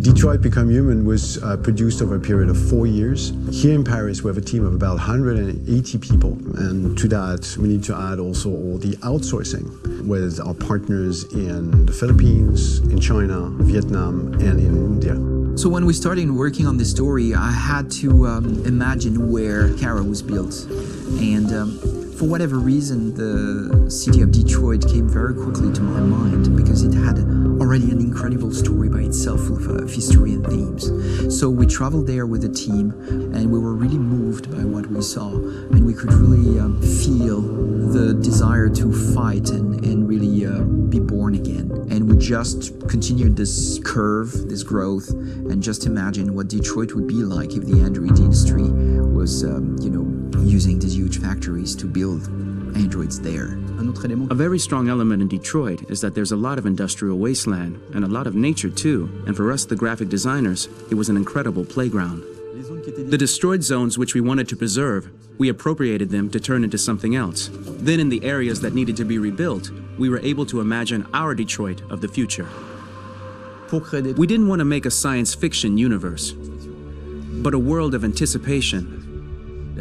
Detroit Become Human was produced over a period of 4 years. Here in Paris, we have a team of about 180 people. And to that, we need to add also all the outsourcing with our partners in the Philippines, in China, Vietnam, and in India. So when we started working on this story, I had to imagine where Kanał was built. And for whatever reason, the city of Detroit came very quickly to my mind because it had already an incredible story by itself full of history and themes. So we traveled there with the team and we were really moved by what we saw. And we could really feel the desire to fight and really be born again. And we just continued this curve, this growth, and just imagine what Detroit would be like if the Android industry was, using these huge factories to build androids there. A very strong element in Detroit is that there's a lot of industrial wasteland and a lot of nature too, and for us, the graphic designers, it was an incredible playground. The destroyed zones which we wanted to preserve, we appropriated them to turn into something else. Then in the areas that needed to be rebuilt, we were able to imagine our Detroit of the future. We didn't want to make a science fiction universe, but a world of anticipation.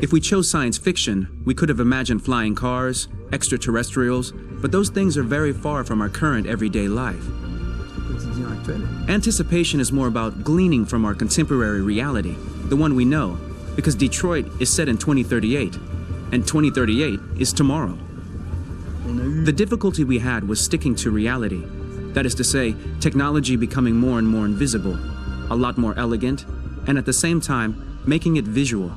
If we chose science fiction, we could have imagined flying cars, extraterrestrials, but those things are very far from our current everyday life. Anticipation is more about gleaning from our contemporary reality, the one we know, because Detroit is set in 2038, and 2038 is tomorrow. The difficulty we had was sticking to reality. That is to say, technology becoming more and more invisible, a lot more elegant, and at the same time, making it visual.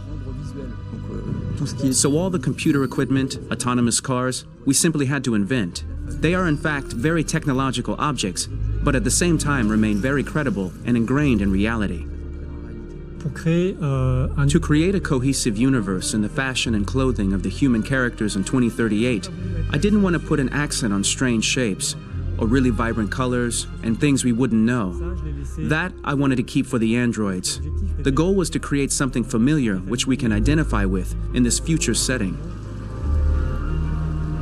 So all the computer equipment, autonomous cars, we simply had to invent. They are in fact very technological objects, but at the same time remain very credible and ingrained in reality. To create a cohesive universe in the fashion and clothing of the human characters in 2038, I didn't want to put an accent on strange shapes, or really vibrant colors, and things we wouldn't know. That I wanted to keep for the androids. The goal was to create something familiar which we can identify with in this future setting.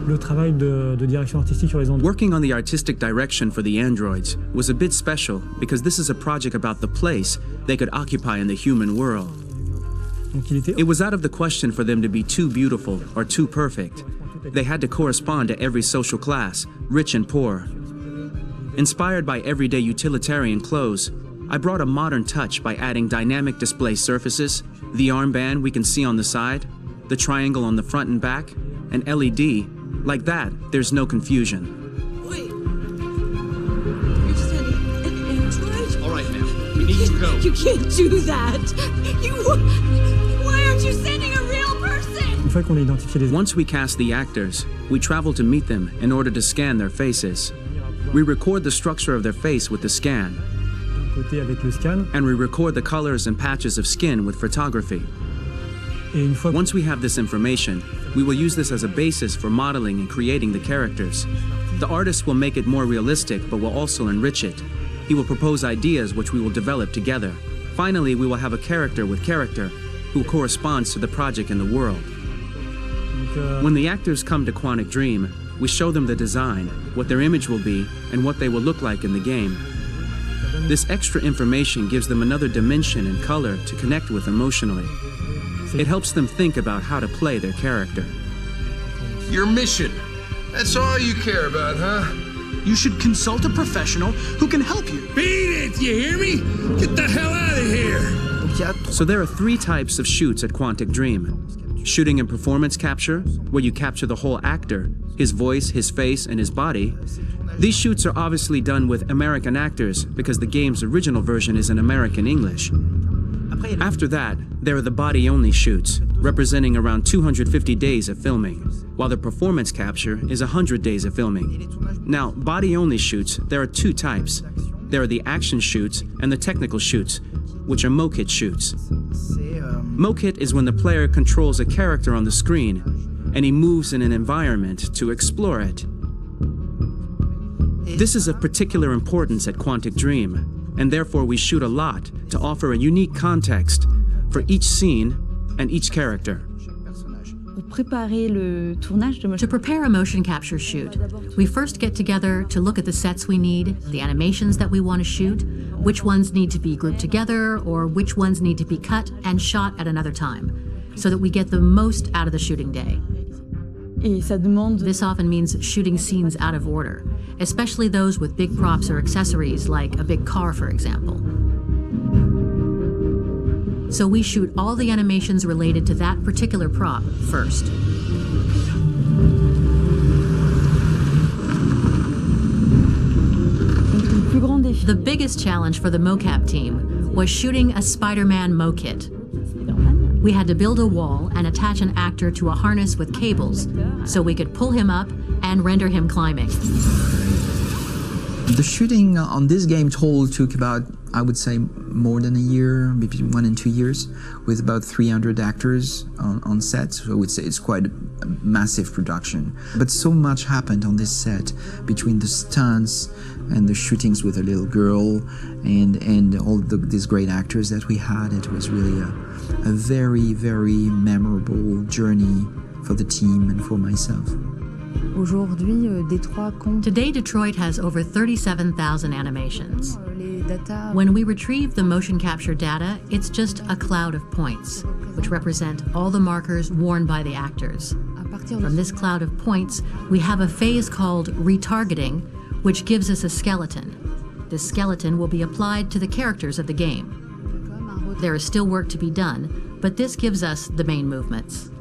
Working on the artistic direction for the androids was a bit special because this is a project about the place they could occupy in the human world. It was out of the question for them to be too beautiful or too perfect. They had to correspond to every social class, rich and poor. Inspired by everyday utilitarian clothes, I brought a modern touch by adding dynamic display surfaces, the armband we can see on the side, the triangle on the front and back, an LED. Like that, there's no confusion. Wait. You're sending an android? All right, ma'am. We need to go. You can't do that. Why aren't you sending a real person? Once we cast the actors, we travel to meet them in order to scan their faces. We record the structure of their face with the scan. And we record the colors and patches of skin with photography. Once we have this information, we will use this as a basis for modeling and creating the characters. The artist will make it more realistic, but will also enrich it. He will propose ideas which we will develop together. Finally, we will have a character with character who corresponds to the project and the world. When the actors come to Quantic Dream, we show them the design, what their image will be, and what they will look like in the game. This extra information gives them another dimension and color to connect with emotionally. It helps them think about how to play their character. Your mission. That's all you care about, huh? You should consult a professional who can help you. Beat it, you hear me? Get the hell out of here! So there are 3 types of shoots at Quantic Dream. Shooting and performance capture, where you capture the whole actor, his voice, his face, and his body. These shoots are obviously done with American actors because the game's original version is in American English. After that, there are the body-only shoots, representing around 250 days of filming, while the performance capture is 100 days of filming. Now, body-only shoots, there are 2 types. There are the action shoots and the technical shoots, which are mokit shoots. Mokit is when the player controls a character on the screen, and he moves in an environment to explore it. This is of particular importance at Quantic Dream, and therefore we shoot a lot to offer a unique context for each scene and each character. To prepare a motion capture shoot, we first get together to look at the sets we need, the animations that we want to shoot, which ones need to be grouped together, or which ones need to be cut and shot at another time, so that we get the most out of the shooting day. This often means shooting scenes out of order, especially those with big props or accessories, like a big car, for example. So we shoot all the animations related to that particular prop first. The biggest challenge for the mocap team was shooting a Spider-Man mo-kit. We had to build a wall and attach an actor to a harness with cables so we could pull him up and render him climbing. The shooting on this game total took about, I would say, more than a year, between 1 and 2 years, with about 300 actors on set. So I would say it's quite a massive production. But so much happened on this set between the stunts and the shootings with a little girl and all these great actors that we had. It was really a very, very memorable journey for the team and for myself. Today, Detroit has over 37,000 animations. When we retrieve the motion capture data, it's just a cloud of points, which represent all the markers worn by the actors. From this cloud of points, we have a phase called retargeting, which gives us a skeleton. This skeleton will be applied to the characters of the game. There is still work to be done, but this gives us the main movements.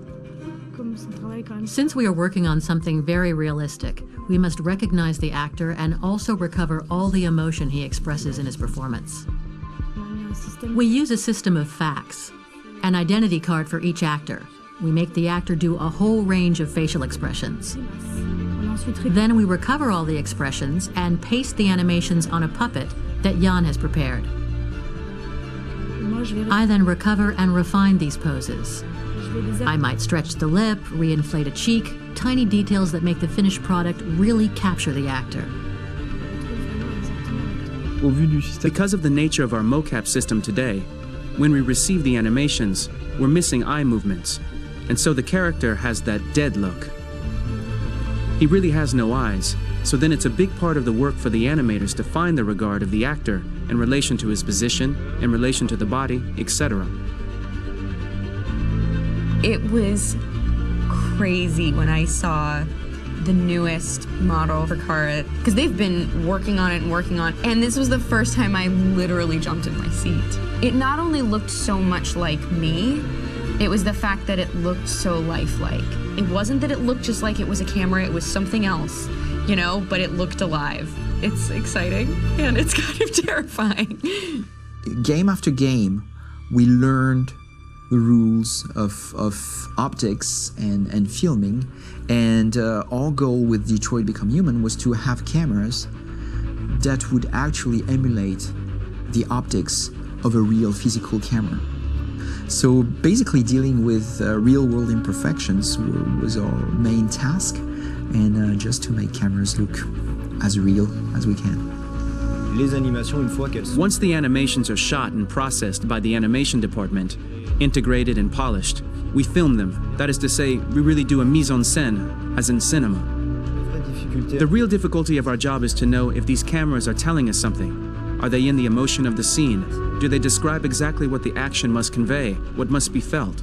Since we are working on something very realistic, we must recognize the actor and also recover all the emotion he expresses in his performance. We use a system of facts, an identity card for each actor. We make the actor do a whole range of facial expressions. Then we recover all the expressions and paste the animations on a puppet that Jan has prepared. I then recover and refine these poses. I might stretch the lip, reinflate a cheek, tiny details that make the finished product really capture the actor. Because of the nature of our mocap system today, when we receive the animations, we're missing eye movements, and so the character has that dead look. He really has no eyes, so then it's a big part of the work for the animators to find the regard of the actor in relation to his position, in relation to the body, etc. It was crazy when I saw the newest model for Kara, because they've been working on it, and this was the first time I literally jumped in my seat. It not only looked so much like me, it was the fact that it looked so lifelike. It wasn't that it looked just like it was a camera, it was something else, you know, but it looked alive. It's exciting, and it's kind of terrifying. Game after game, we learned the rules of optics and filming, and our goal with Detroit Become Human was to have cameras that would actually emulate the optics of a real physical camera. So basically dealing with real-world imperfections was our main task, and just to make cameras look as real as we can. Once the animations are shot and processed by the animation department, integrated and polished, we film them. That is to say, we really do a mise en scène, as in cinema. The real difficulty of our job is to know if these cameras are telling us something. Are they in the emotion of the scene? Do they describe exactly what the action must convey, what must be felt?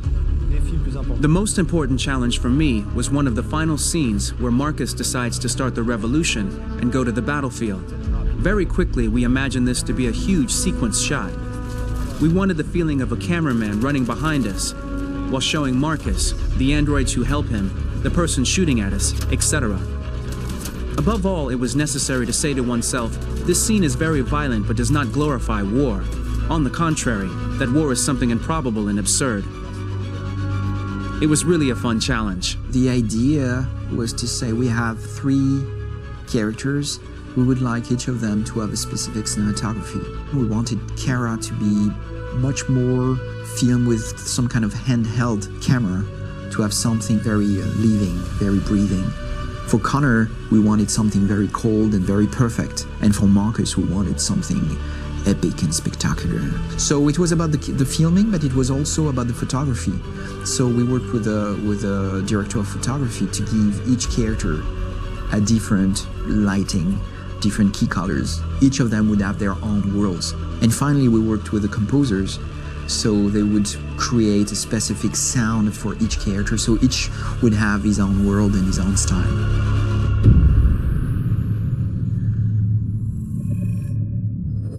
The most important challenge for me was one of the final scenes where Marcus decides to start the revolution and go to the battlefield. Very quickly, we imagined this to be a huge sequence shot. We wanted the feeling of a cameraman running behind us, while showing Marcus, the androids who help him, the person shooting at us, etc. Above all, it was necessary to say to oneself, this scene is very violent but does not glorify war. On the contrary, that war is something improbable and absurd. It was really a fun challenge. The idea was to say we have 3 characters. We would like each of them to have a specific cinematography. We wanted Kara to be much more filmed with some kind of handheld camera, to have something very living, very breathing. For Connor, we wanted something very cold and very perfect. And for Marcus, we wanted something epic and spectacular. So it was about the filming, but it was also about the photography. So we worked with a director of photography to give each character a different lighting, different key colors. Each of them would have their own worlds. And finally, we worked with the composers, so they would create a specific sound for each character, so each would have his own world and his own style.